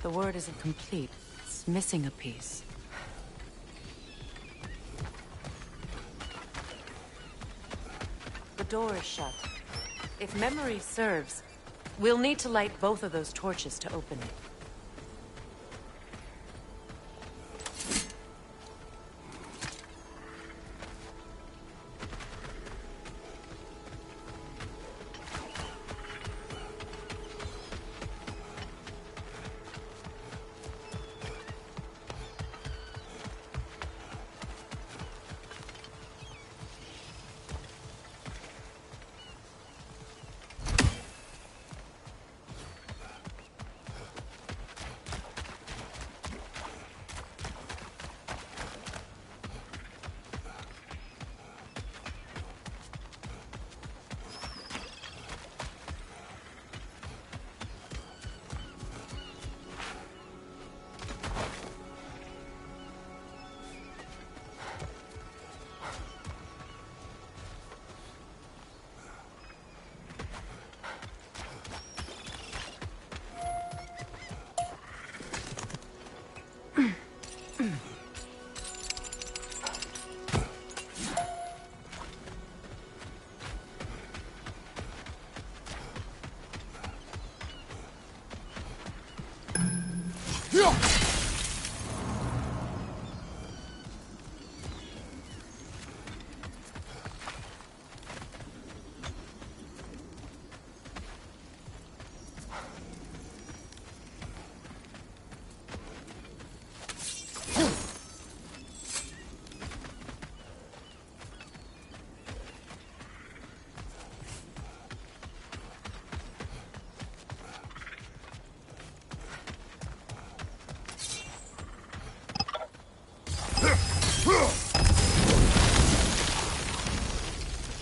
The word isn't complete. It's missing a piece. The door is shut. If memory serves, we'll need to light both of those torches to open it.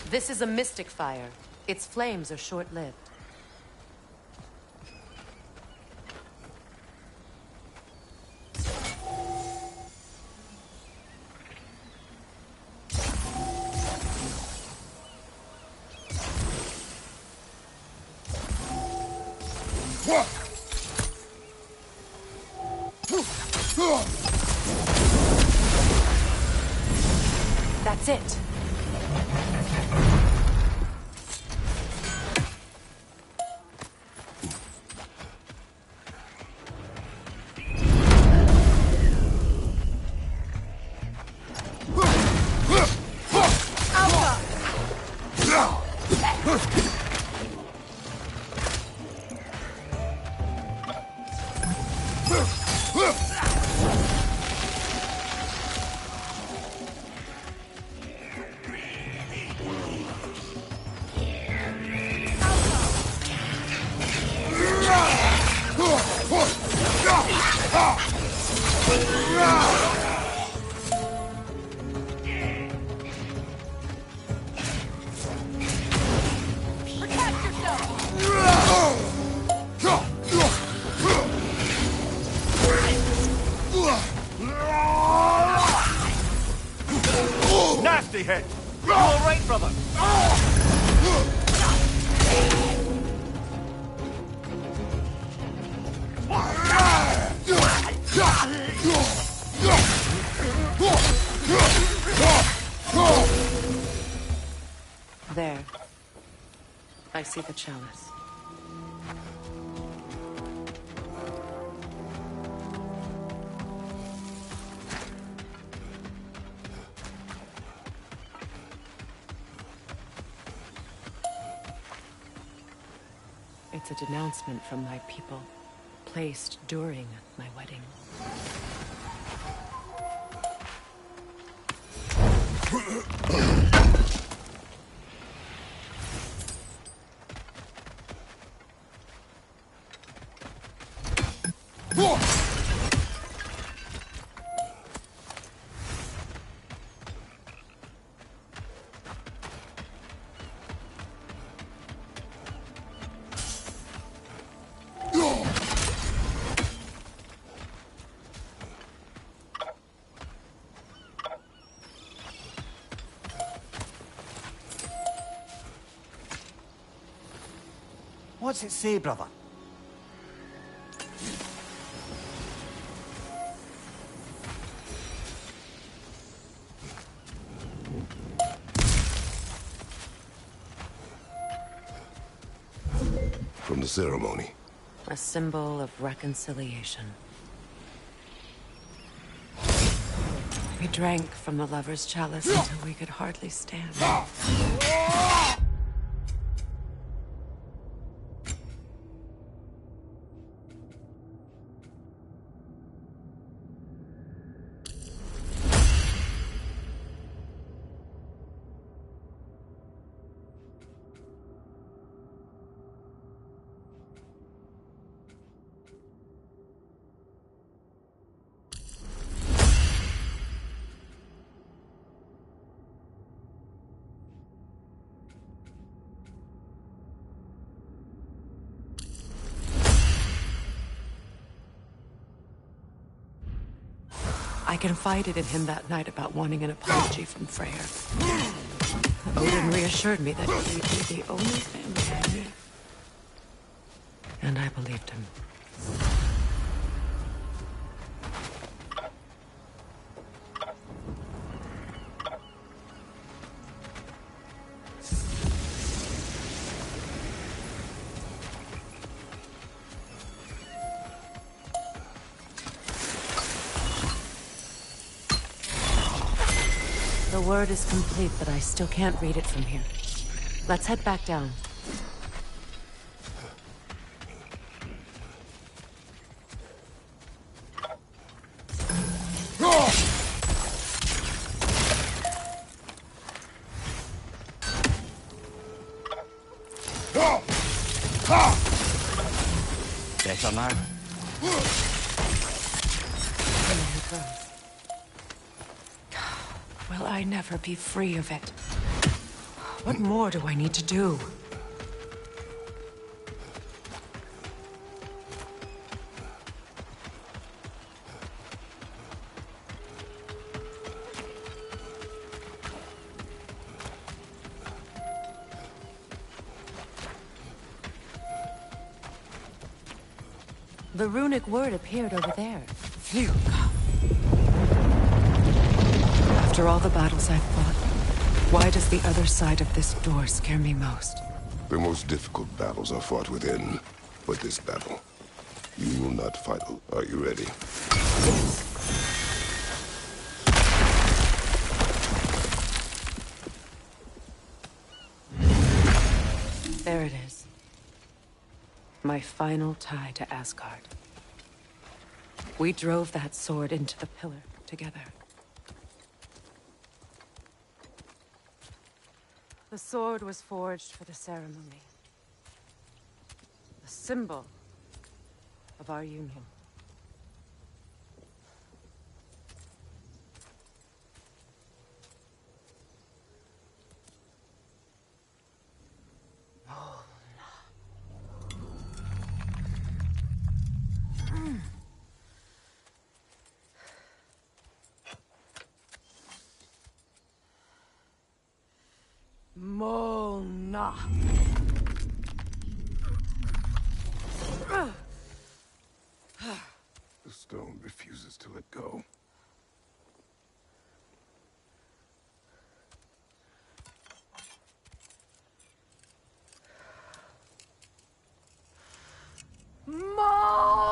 This is a mystic fire. Its flames are short-lived. That's it. Nasty hit! You all right, brother? There. I see the chalice. It's a denouncement from my people, placed during my wedding. What's it say, brother? From the ceremony. A symbol of reconciliation. We drank from the lover's chalice until we could hardly stand. I confided in him that night about wanting an apology from Freyr. Odin reassured me that we'd be the only family I knew. And I believed him. The word is complete, but I still can't read it from here. Let's head back down. Better now? Will I never be free of it? What more do I need to do? The runic word appeared over there. Phew. After all the battles I've fought, why does the other side of this door scare me most? The most difficult battles are fought within. But this battle, you will not fight. Are you ready? There it is. My final tie to Asgard. We drove that sword into the pillar together. The sword was forged for the ceremony. A symbol of our union. Mona. The stone refuses to let go. Mona!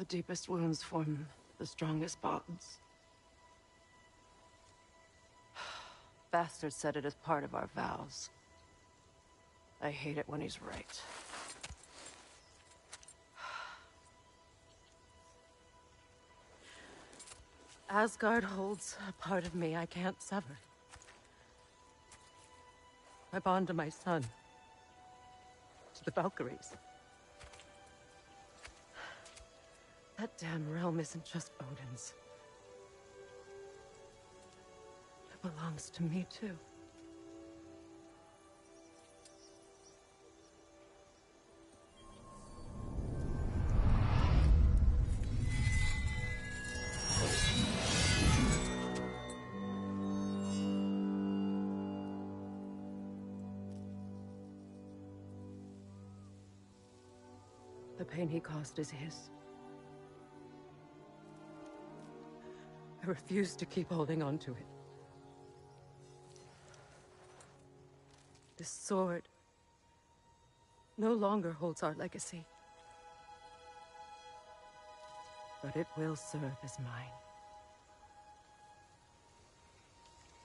deepest wounds form the strongest bonds. Bastard said it as part of our vows. I hate it when he's right. Asgard holds a part of me I can't sever. I bond to my son. To the Valkyries. That damn realm isn't just Odin's. It belongs to me, too. The pain he caused is his. I refuse to keep holding on to it. This sword no longer holds our legacy. But it will serve as mine.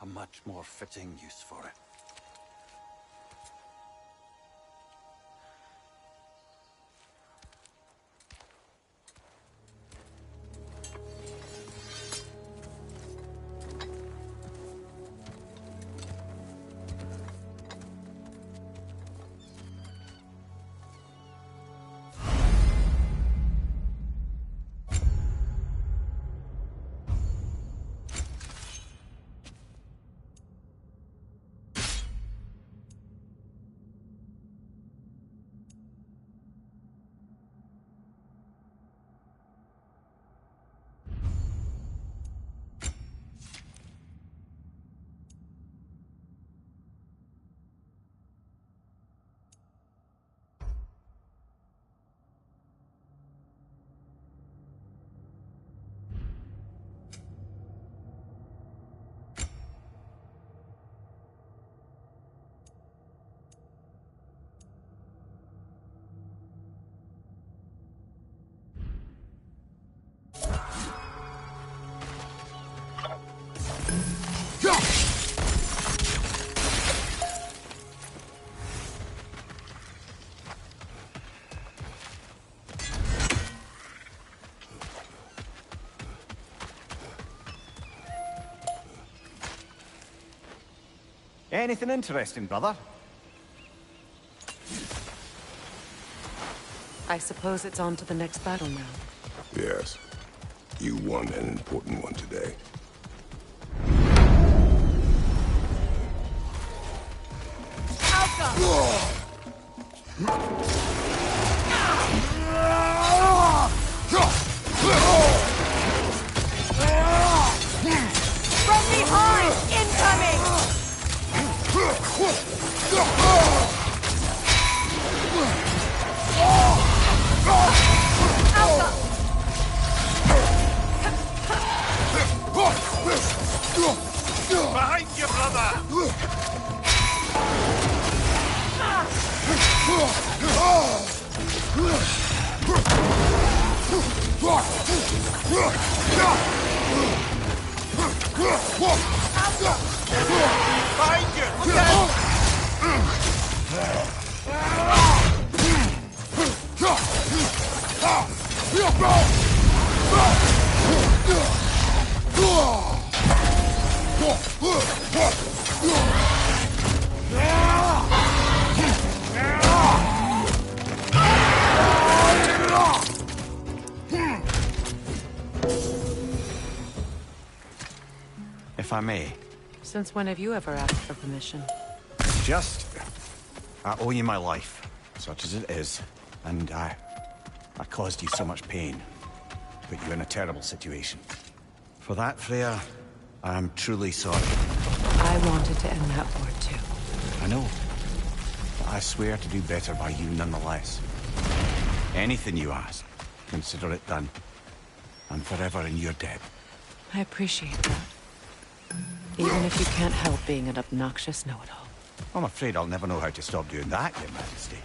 A much more fitting use for it. Anything interesting, brother? I suppose it's on to the next battle now. Yes. You won an important one today. From behind! Incoming! Behind you, brother! Behind you! Look out! If I may. Since when have you ever asked for permission? I owe you my life, such as it is. And I caused you so much pain. Put you in a terrible situation. For that, Freya, I am truly sorry. I wanted to end that war too. I know. But I swear to do better by you nonetheless. Anything you ask, consider it done. I'm forever in your debt. I appreciate that. Even if you can't help being an obnoxious know-it-all. I'm afraid I'll never know how to stop doing that, Your Majesty.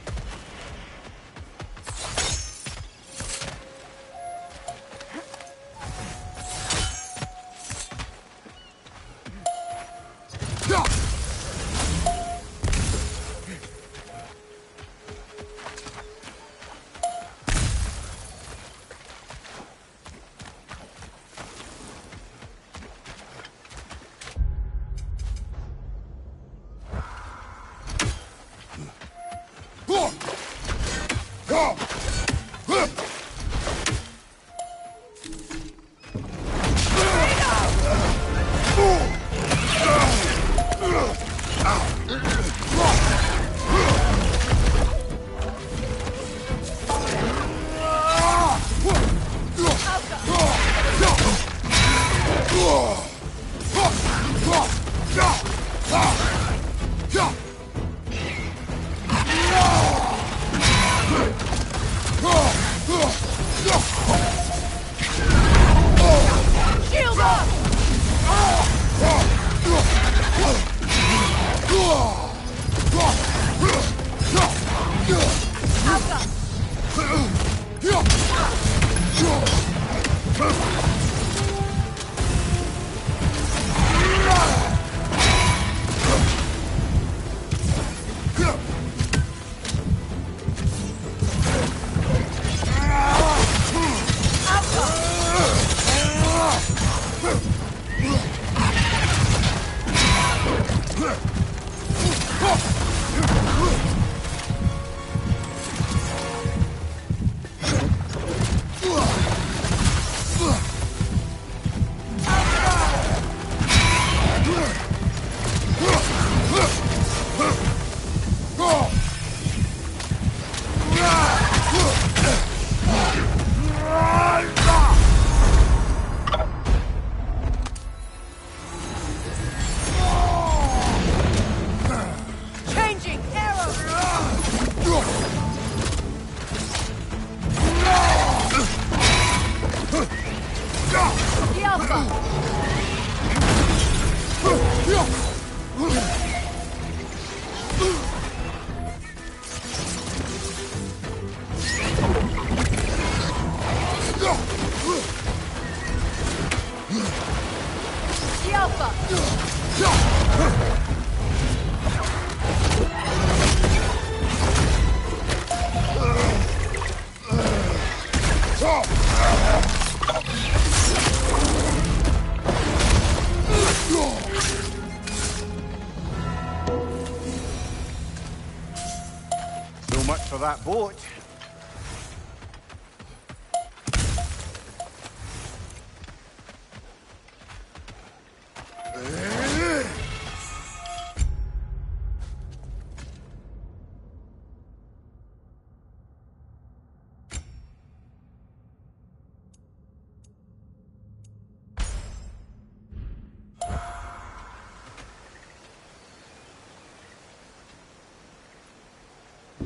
for that boat.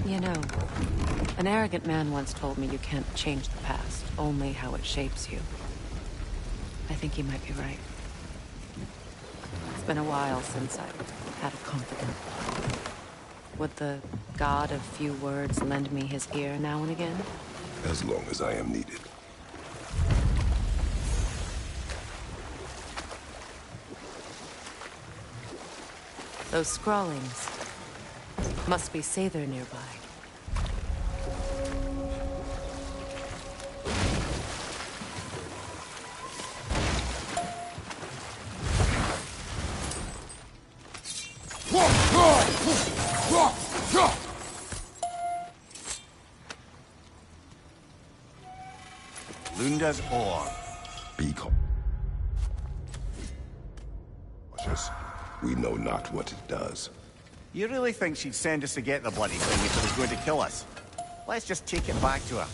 You know, an arrogant man once told me you can't change the past, only how it shapes you. I think he might be right. It's been a while since I've had a confidant. Would the god of few words lend me his ear now and again? As long as I am needed. Those scrawlings must be Sather nearby. Lunda's ore. Be cautious. We know not what it does. You really think she'd send us to get the bloody thing if it was going to kill us? Let's just take it back to her.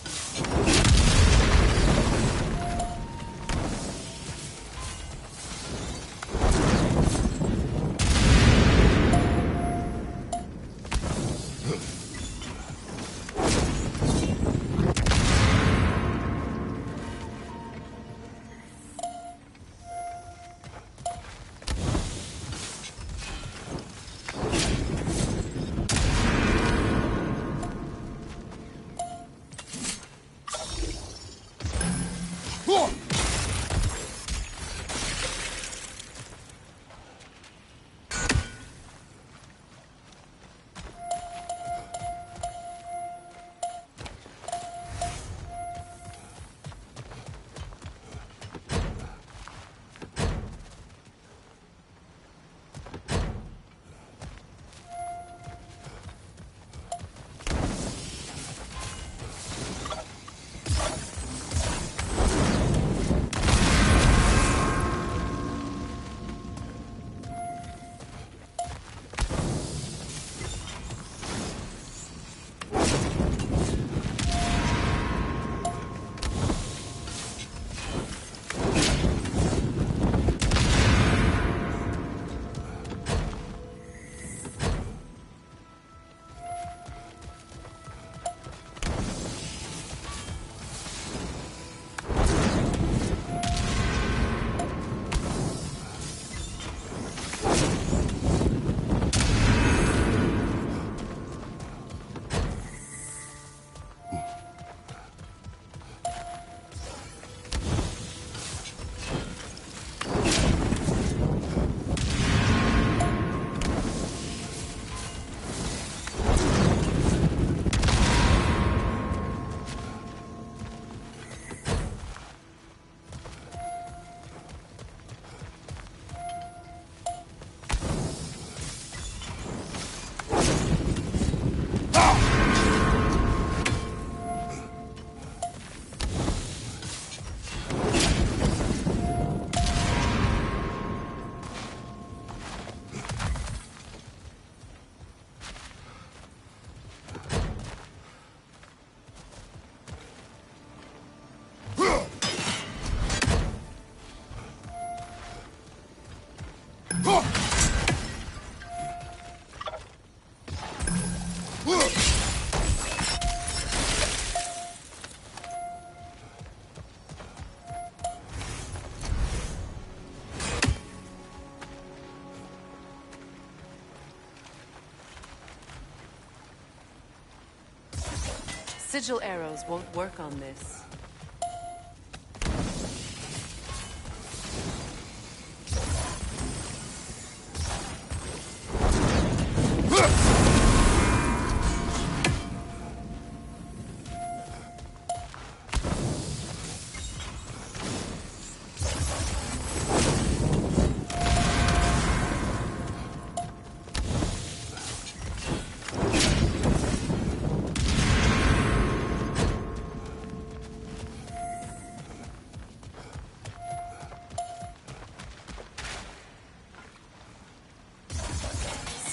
Sigil arrows won't work on this.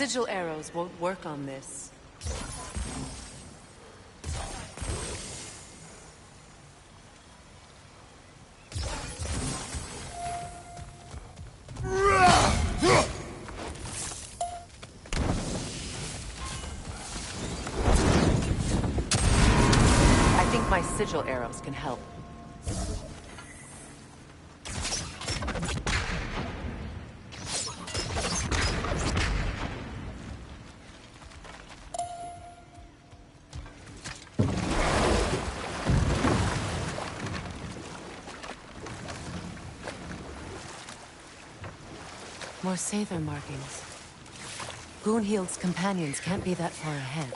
sigil arrows won't work on this. I think my sigil arrows can help. More Sather markings. Goonhield's companions can't be that far ahead.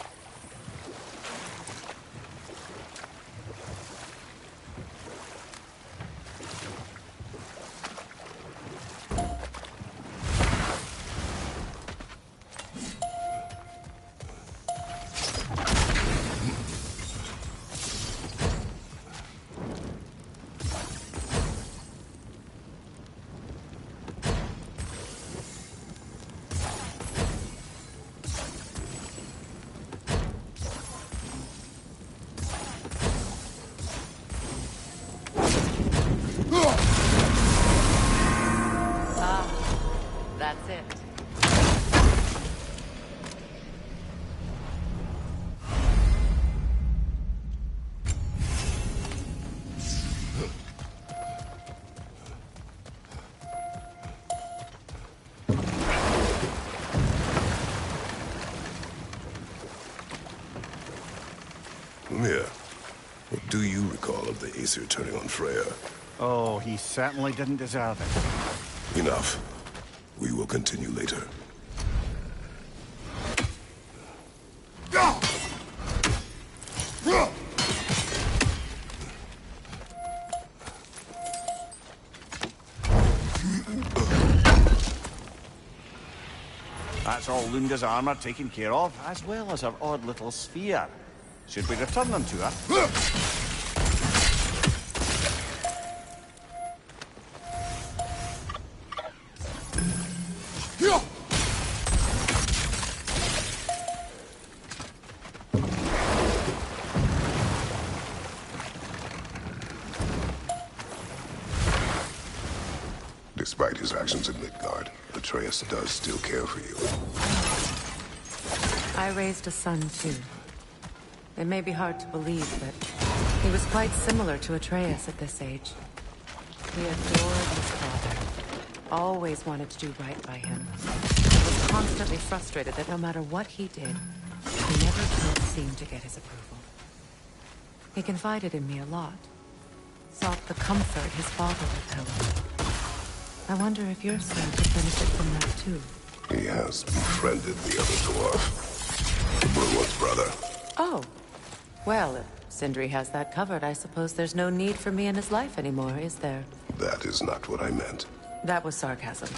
That's it. Mia, what do you recall of the Aesir turning on Freya? Oh, he certainly didn't deserve it. Enough. We will continue later. That's all Lunda's armor taken care of, as well as her odd little sphere. Should we return them to her? Despite his actions in Midgard, Atreus does still care for you. I raised a son, too. It may be hard to believe, but he was quite similar to Atreus at this age. He adored his father, always wanted to do right by him. He was constantly frustrated that no matter what he did, he never did seem to get his approval. He confided in me a lot, sought the comfort his father withheld. I wonder if your son could benefit from that, too. He has befriended the other dwarf. The Blue One's brother. Oh. Well, if Sindri has that covered, I suppose there's no need for me in his life anymore, is there? That is not what I meant. That was sarcasm.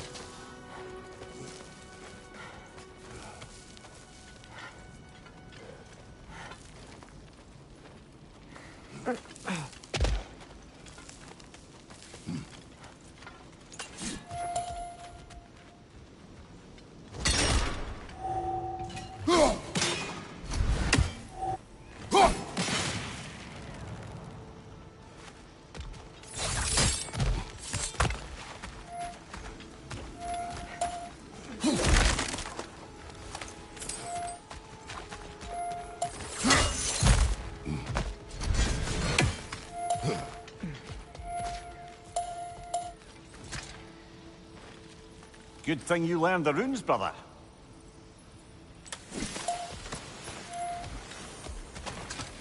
Good thing you learned the runes, brother.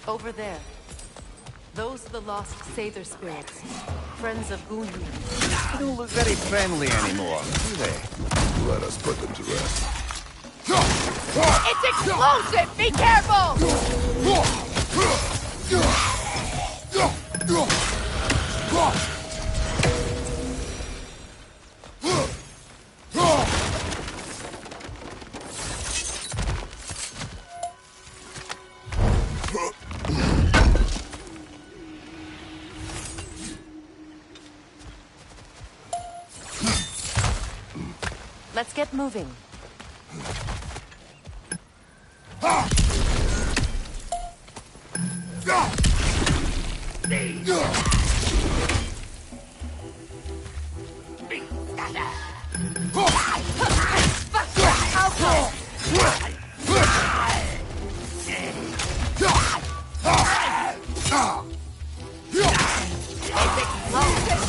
Over there. Those are the lost Sather spirits. Friends of Gunhild. They don't look very friendly anymore, do they? Let us put them to rest. It's explosive! Be careful! Let's get moving.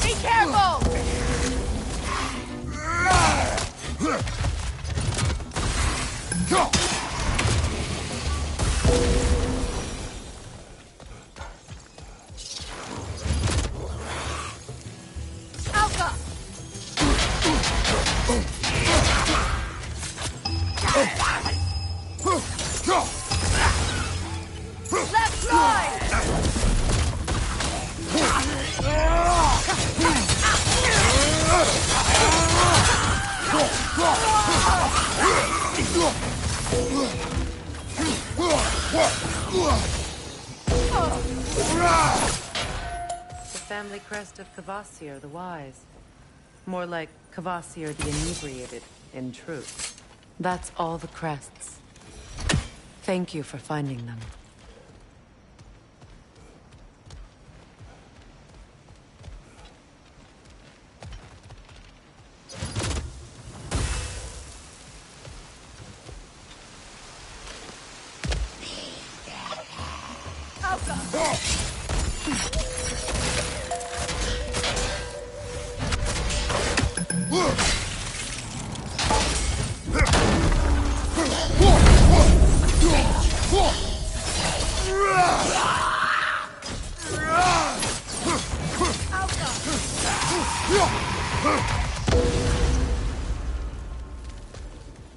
Be careful! Alpha! Left side! The family crest of Kvasir the Wise. More like Kvasir the Inebriated, in truth. That's all the crests. Thank you for finding them.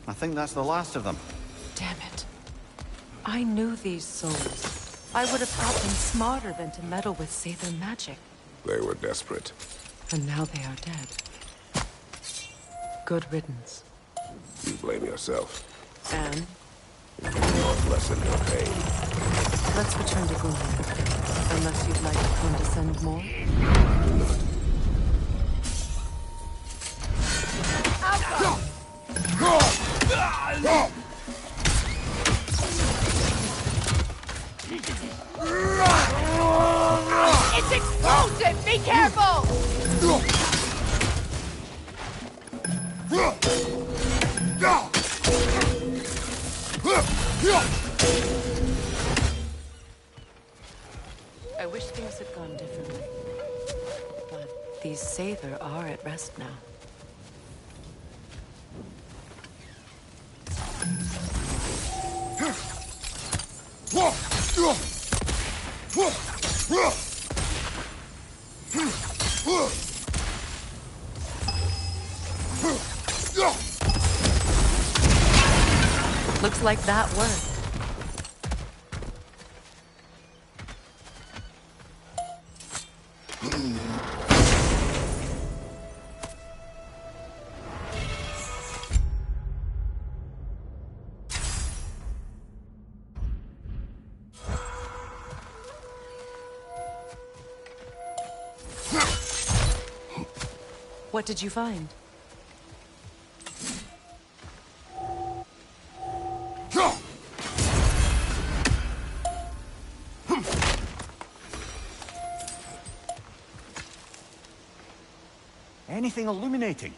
I think that's the last of them. Damn it. I knew these souls. I would have thought them smarter than to meddle with Sather magic. They were desperate. And now they are dead. Good riddance. You blame yourself. And Not lessen your pain. let's return to Gulliver. Unless you'd like to condescend more. Do not. It's explosive! Be careful! I wish things had gone differently. But these Sather are at rest now. Looks like that worked. What did you find? Anything illuminating?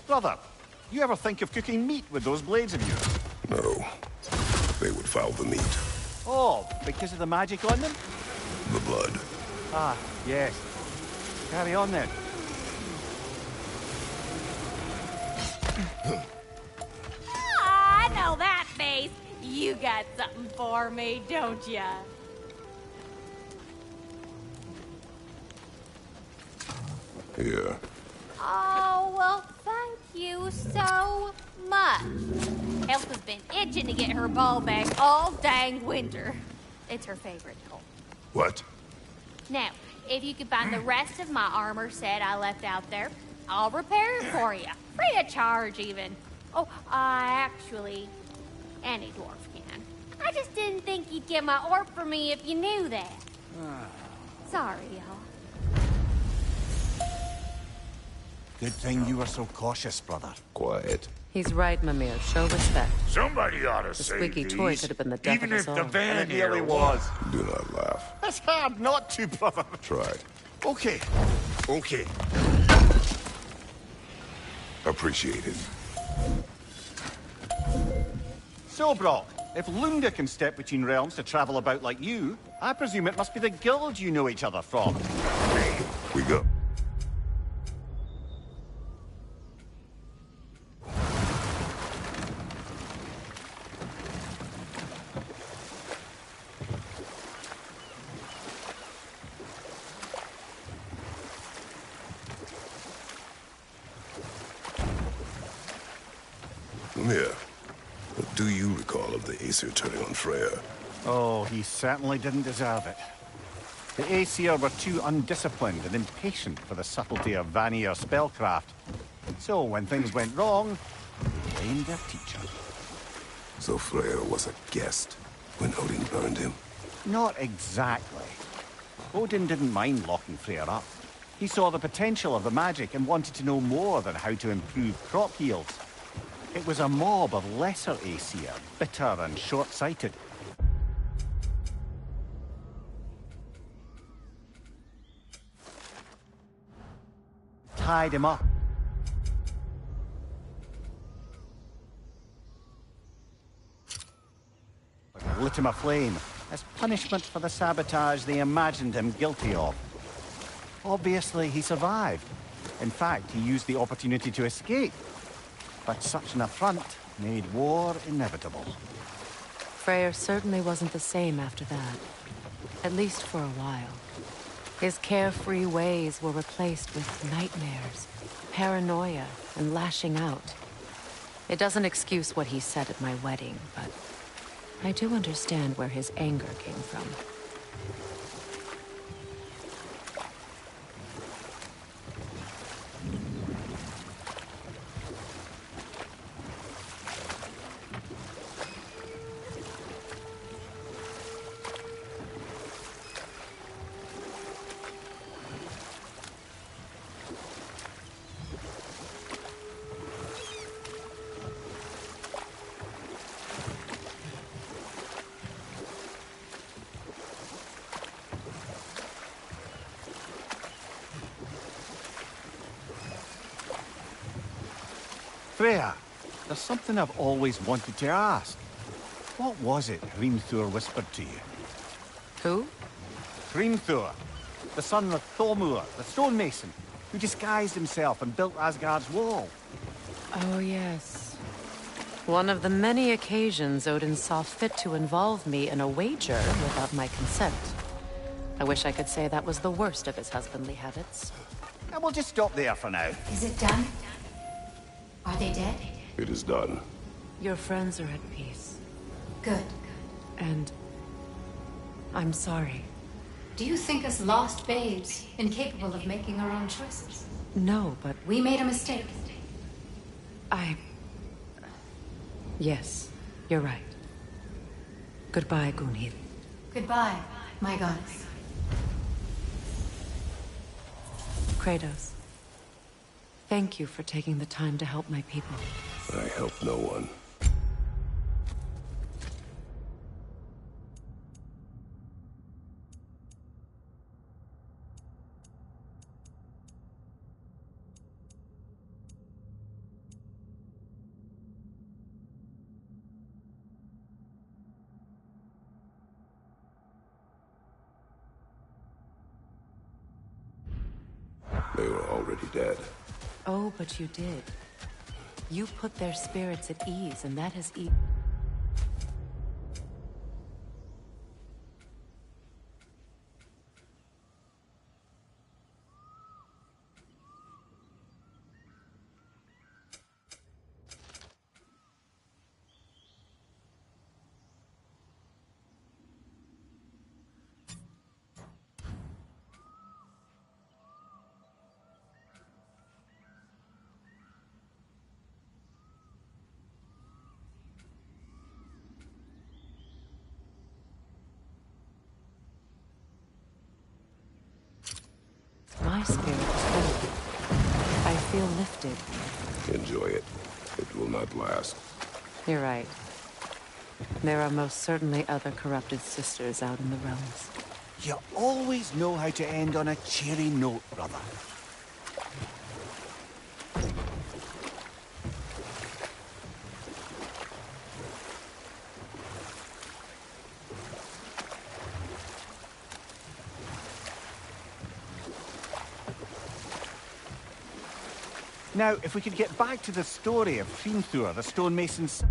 Brother, you ever think of cooking meat with those blades of yours? No. They would foul the meat. Oh, because of the magic on them? The blood. Ah, yes. Carry on then. I know that face. You got something for me, don't ya? Here. Oh, well, thank you so much. Elsa's been itching to get her ball back all dang winter. It's her favorite toy. What? Now, if you could find the rest of my armor set I left out there, I'll repair it for you. Free of charge, even. Oh, actually, any dwarf can. I just didn't think you'd get my orb for me if you knew that. Sorry, y'all. Good thing you were so cautious, brother. Quiet. He's right, Mimir. Show respect. Somebody ought to The save squeaky these. toy could have been the death Even of if us the all. van It really here was. Do not laugh. It's hard not to, brother. Try. Okay. Okay. Appreciate it. So, Brock, if Lunda can step between realms to travel about like you, I presume it must be the guild you know each other from. We go. Mimir, what do you recall of the Aesir turning on Freya? Oh, he certainly didn't deserve it. The Aesir were too undisciplined and impatient for the subtlety of Vanir spellcraft. So when things went wrong, they blamed their teacher. So Freya was a guest when Odin burned him? Not exactly. Odin didn't mind locking Freya up. He saw the potential of the magic and wanted to know more than how to improve crop yields. It was a mob of lesser Aesir, bitter and short-sighted. Tied him up. Lit him aflame as punishment for the sabotage they imagined him guilty of. Obviously, he survived. In fact, he used the opportunity to escape. But such an affront made war inevitable. Freyr certainly wasn't the same after that. At least for a while. His carefree ways were replaced with nightmares, paranoia, and lashing out. It doesn't excuse what he said at my wedding, but I do understand where his anger came from. Freya, there's something I've always wanted to ask. What was it Hrimthur whispered to you? Who? Hrimthur, the son of Thormur, the stonemason, who disguised himself and built Asgard's wall. Oh, yes. One of the many occasions Odin saw fit to involve me in a wager without my consent. I wish I could say that was the worst of his husbandly habits. And we'll just stop there for now. Is it done? Are they dead? It is done. Your friends are at peace. Good. And I'm sorry. Do you think us lost babes, incapable of making our own choices? No, but We made a mistake. Yes, you're right. Goodbye, Gunhild. Goodbye, my goddess. Kratos. Thank you for taking the time to help my people. I help no one. They were already dead. Oh, but you did. You put their spirits at ease, and that has my spirit too. I feel lifted. Enjoy it. It will not last. You're right. There are most certainly other corrupted sisters out in the realms. You always know how to end on a cheery note, brother. Now, if we could get back to the story of Thnthur, the stonemason's...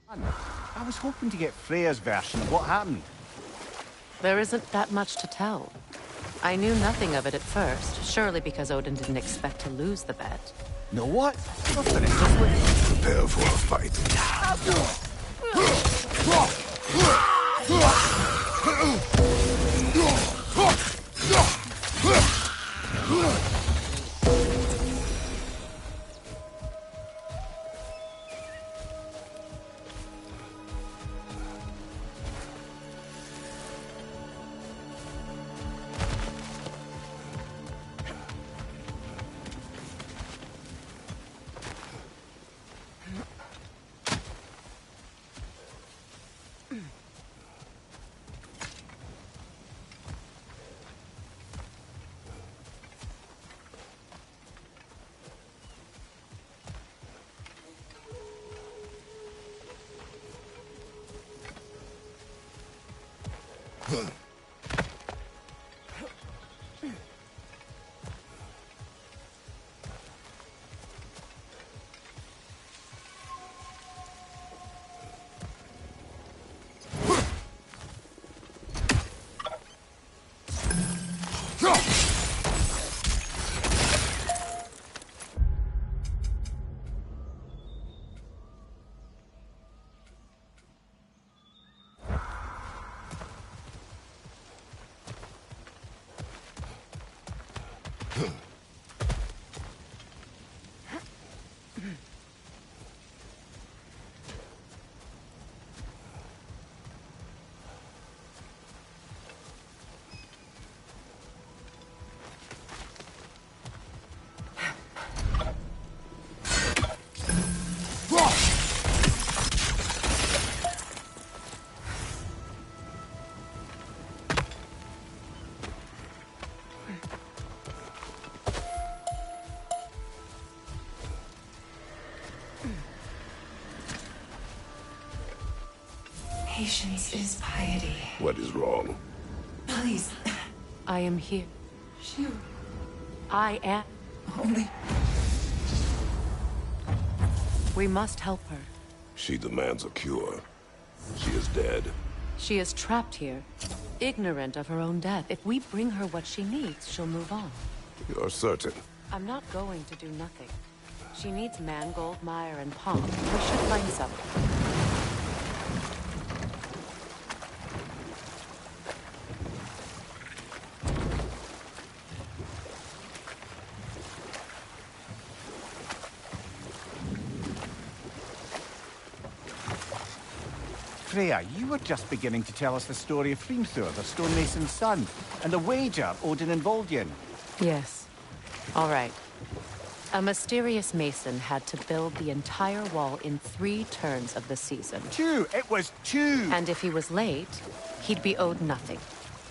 I was hoping to get Freya's version of what happened. There isn't that much to tell. I knew nothing of it at first, surely because Odin didn't expect to lose the bet. Know what? We'll finish this way. Prepare for a fight. Patience is piety. What is wrong? Please. I am here. Shoot. I am. Only. We must help her. She demands a cure. She is dead. She is trapped here, ignorant of her own death. If we bring her what she needs, she'll move on. You're certain? I'm not going to do nothing. She needs mangold, mire, and palm. We should find some. Freya, you were just beginning to tell us the story of Thnthur, the stonemason's son, and the wager Odin involved you in. Yes. All right. A mysterious mason had to build the entire wall in 3 turns of the season. 2! It was 2! And if he was late, he'd be owed nothing.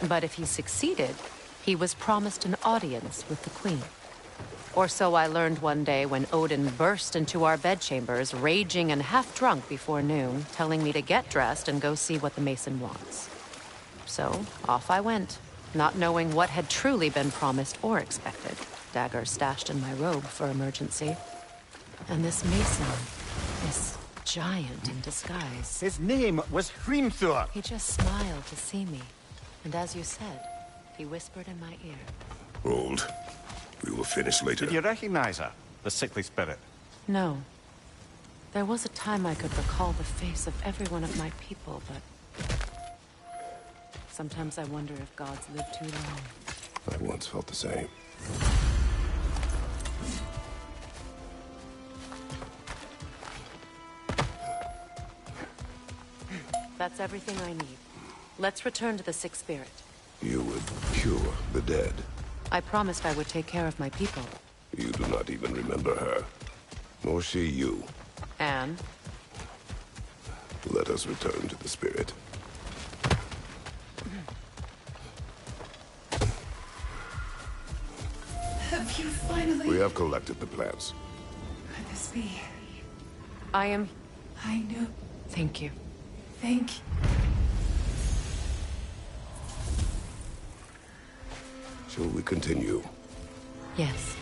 But if he succeeded, he was promised an audience with the queen. Or so I learned one day when Odin burst into our bedchambers, raging and half-drunk before noon, telling me to get dressed and go see what the mason wants. So, off I went, not knowing what had truly been promised or expected. Dagger stashed in my robe for emergency. And this mason, this giant in disguise. His name was Thnthur! He just smiled to see me. And as you said, he whispered in my ear. Hold. We will finish later. Did you recognize her? The sickly spirit? No. There was a time I could recall the face of every one of my people, but... sometimes I wonder if gods live too long. I once felt the same. That's everything I need. Let's return to the Sick Spirit. You would cure the dead. I promised I would take care of my people. You do not even remember her. Nor she you. And? Let us return to the spirit. Have you finally... We have collected the plans. Could this be? I am... I knew. Thank you. Thank you. Shall we continue? Yes.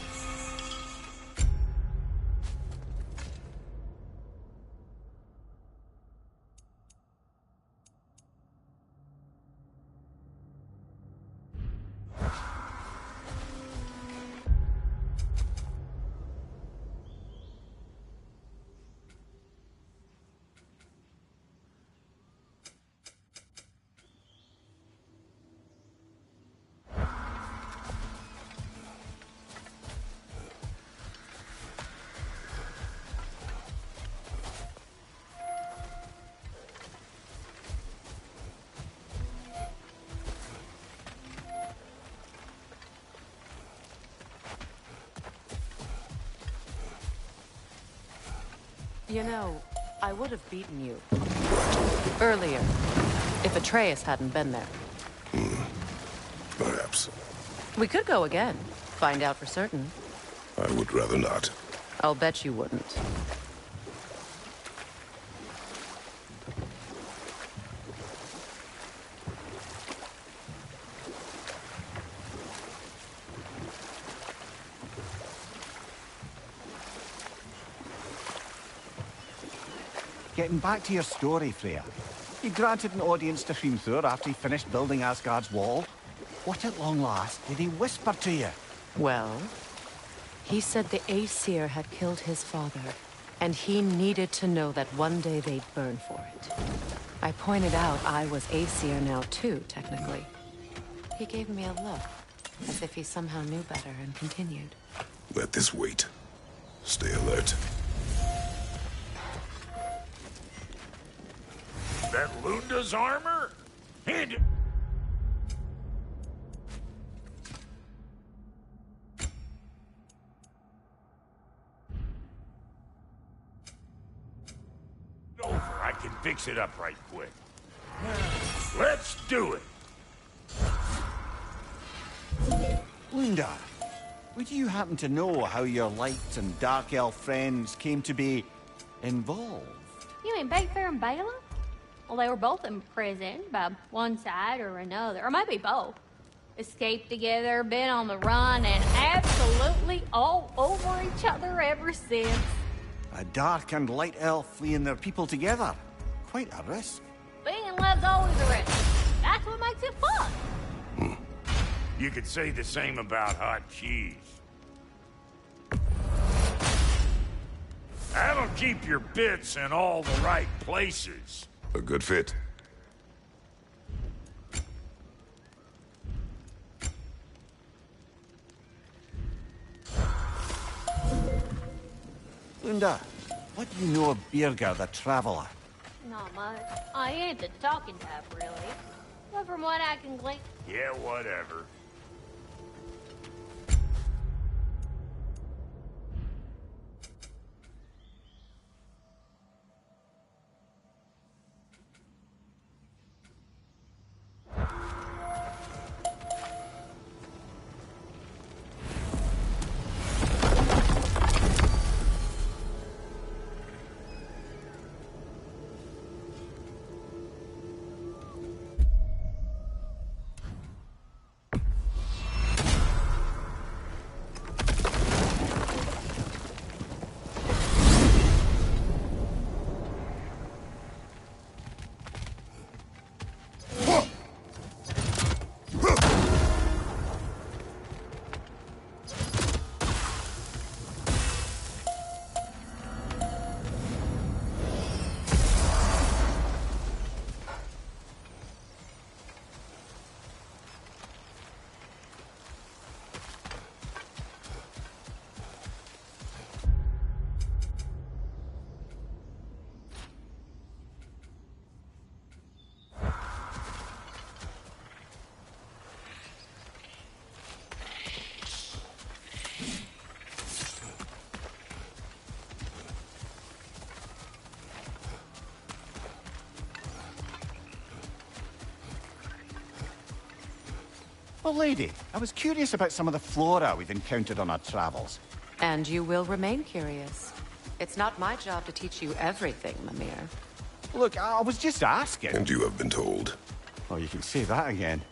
You know, I would have beaten you. Earlier, if Atreus hadn't been there. Perhaps. We could go again. Find out for certain. I would rather not. I'll bet you wouldn't. Getting back to your story, Freya. You granted an audience to Hrimthur after he finished building Asgard's wall. What at long last did he whisper to you? Well, he said the Aesir had killed his father, and he needed to know that one day they'd burn for it. I pointed out I was Aesir now too, technically. He gave me a look, as if he somehow knew better, and continued. Let this wait. Stay alert. That Lunda's armor? Hand it. Over. I can fix it up right quick. Let's do it. Lunda, would you happen to know how your light and dark elf friends came to be involved? You mean Bayfair and Balaam? Well, they were both in prison by one side or another, or maybe both. Escaped together, been on the run, and absolutely all over each other ever since. A dark and light elf fleeing their people together. Quite a risk. Being in love's always a risk. That's what makes it fun. You could say the same about hot cheese. That'll keep your bits in all the right places. A good fit. Lunda, what do you know of Birger the Traveler? Not much. I ain't the talking type, really. But from what I can glean... Yeah, whatever. Well, lady, I was curious about some of the flora we've encountered on our travels. And you will remain curious. It's not my job to teach you everything, Mimir. Look, I was just asking. And you have been told. Oh, you can say that again.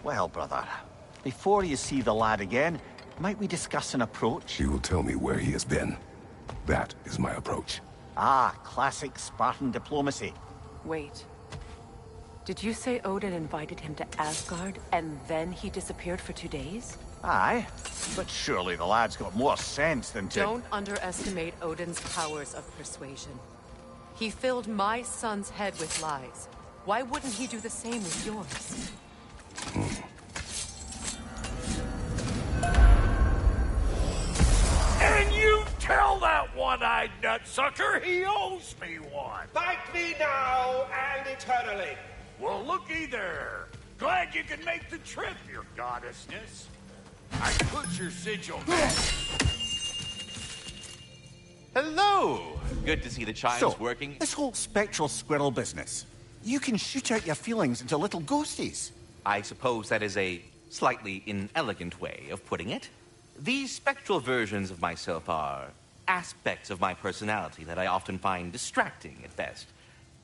Well, brother, before you see the lad again, might we discuss an approach? He will tell me where he has been. That is my approach. Ah, classic Spartan diplomacy. Wait. Did you say Odin invited him to Asgard, and then he disappeared for 2 days? Aye, but surely the lad's got more sense than to... Don't underestimate Odin's powers of persuasion. He filled my son's head with lies. Why wouldn't he do the same with yours? And you tell that one-eyed nutsucker he owes me one. Fight me now and eternally. Well, looky there. Glad you can make the trip, your goddessness. I put your sigil down. Hello! Good to see the chime's working. This whole spectral squirrel business. You can shoot out your feelings into little ghosties. I suppose that is a slightly inelegant way of putting it. These spectral versions of myself are aspects of my personality that I often find distracting at best.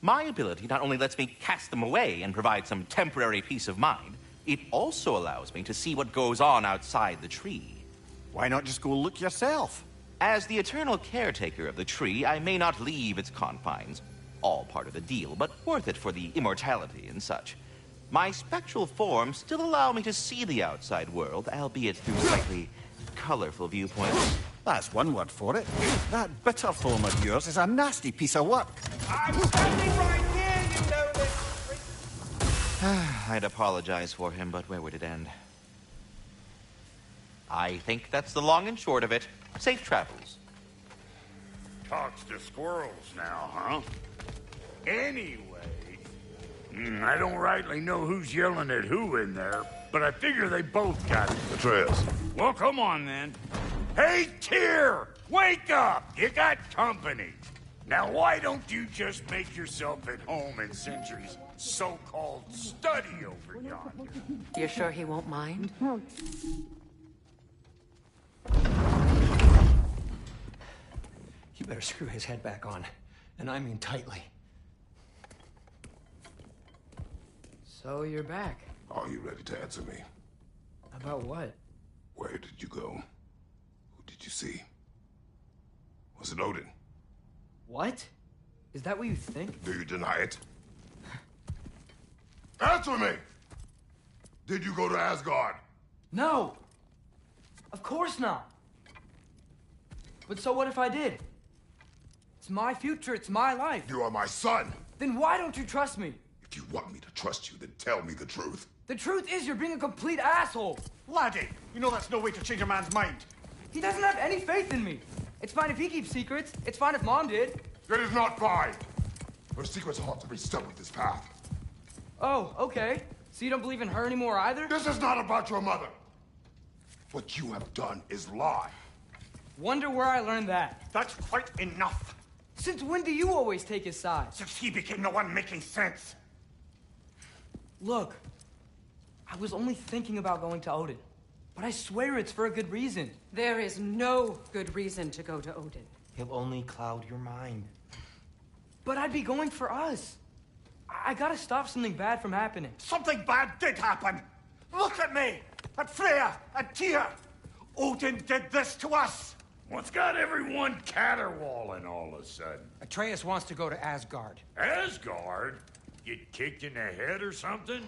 My ability not only lets me cast them away and provide some temporary peace of mind, it also allows me to see what goes on outside the tree. Why not just go look yourself? As the eternal caretaker of the tree, I may not leave its confines. All part of the deal, but worth it for the immortality and such. My spectral forms still allow me to see the outside world, albeit through slightly colorful viewpoints. That's one word for it. That bitter form of yours is a nasty piece of work. I'm standing right here, you know this. I'd apologize for him, but where would it end? I think that's the long and short of it. Safe travels. Talks to squirrels now, huh? Anyway, I don't rightly know who's yelling at who in there, but I figure they both got it. Atreus. Well, come on then. Hey, Tyr! Wake up! You got company. Now, why don't you just make yourself at home in Sentry's so-called study over yonder? You're sure he won't mind? You better screw his head back on, and I mean tightly. So you're back. Are you ready to answer me? About what? Where did you go? Who did you see? Was it Odin? What? Is that what you think? Do you deny it? Answer me! Did you go to Asgard? No! Of course not! But so what if I did? It's my future, it's my life. You are my son! Then why don't you trust me? If you want me to trust you, then tell me the truth. The truth is you're being a complete asshole! Laddie, you know that's no way to change a man's mind. He doesn't have any faith in me. It's fine if he keeps secrets. It's fine if Mom did. It is not fine! Her secrets ought to be stuck with this path. Oh, okay. So you don't believe in her anymore either? This is not about your mother. What you have done is lie. Wonder where I learned that. That's quite enough. Since when do you always take his side? Since he became the one making sense. Look, I was only thinking about going to Odin. But I swear it's for a good reason. There is no good reason to go to Odin. He'll only cloud your mind. But I'd be going for us. I gotta stop something bad from happening. Something bad did happen. Look at me, at Freya, at Tyr. Odin did this to us. What's got everyone caterwauling all of a sudden? Atreus wants to go to Asgard. Asgard? Get kicked in the head or something?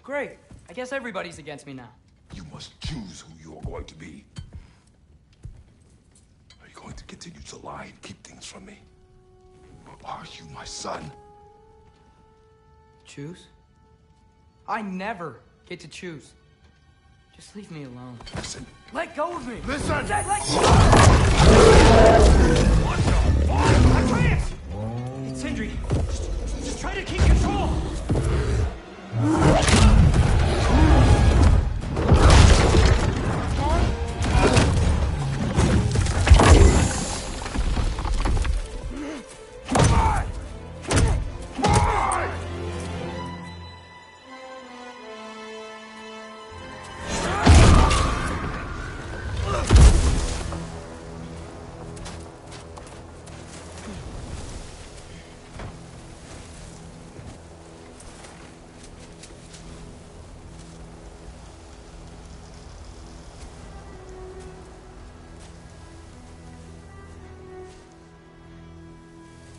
Great. I guess everybody's against me now. You must choose who you are going to be. Are you going to continue to lie and keep things from me? Or are you my son? Choose? I never get to choose. Just leave me alone. Listen. Let go of me! Listen! Let go! What the fuck? Atreus! It's Sindri. Just try to keep control!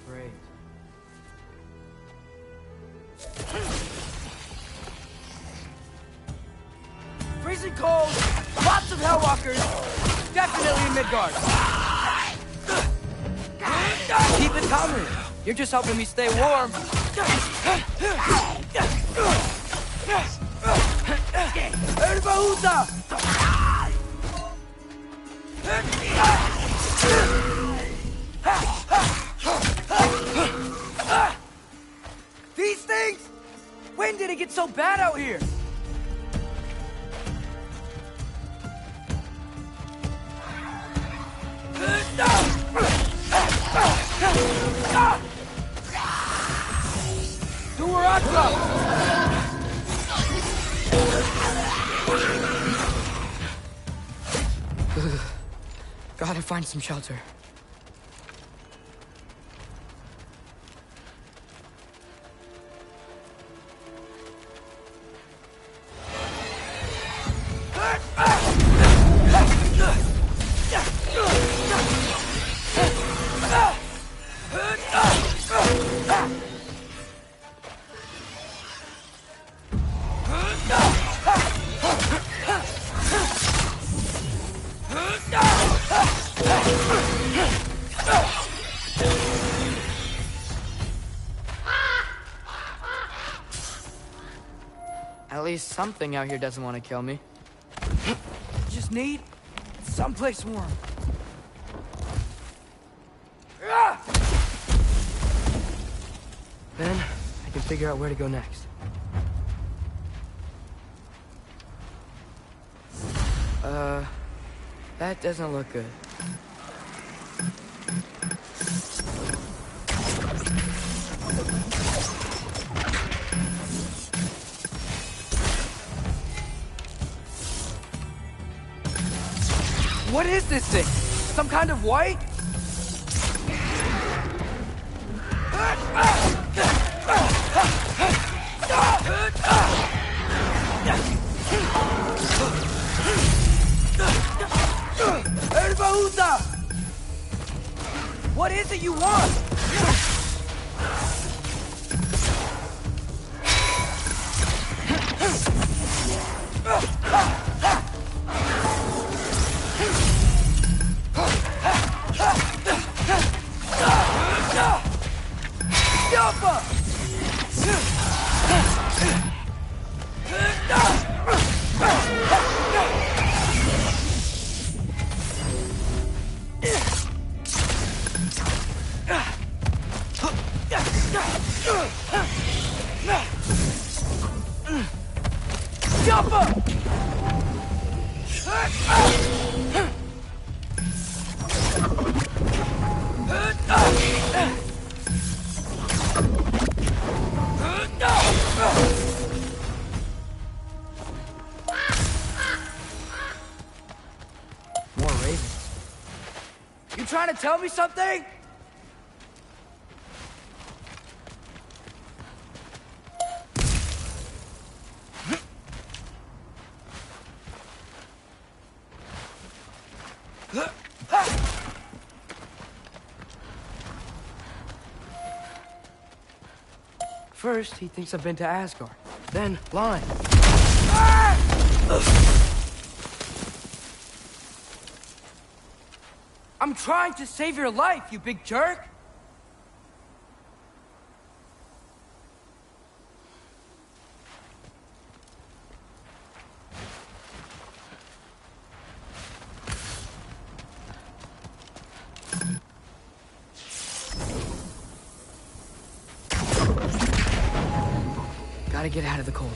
Great. Freezing cold, lots of Hellwalkers, definitely in Midgard. Keep it coming. You're just helping me stay warm. Erbahuta! These things? When did it get so bad out here? Gotta find some shelter. At least something out here doesn't want to kill me. Just need someplace warm. Then I can figure out where to go next. That doesn't look good. What is this thing? Some kind of white? Erbahuta! What is it you want? More ravens. You trying to tell me something? First, he thinks I've been to Asgard. Then, lying. I'm trying to save your life, you big jerk! Gotta get out of the cold.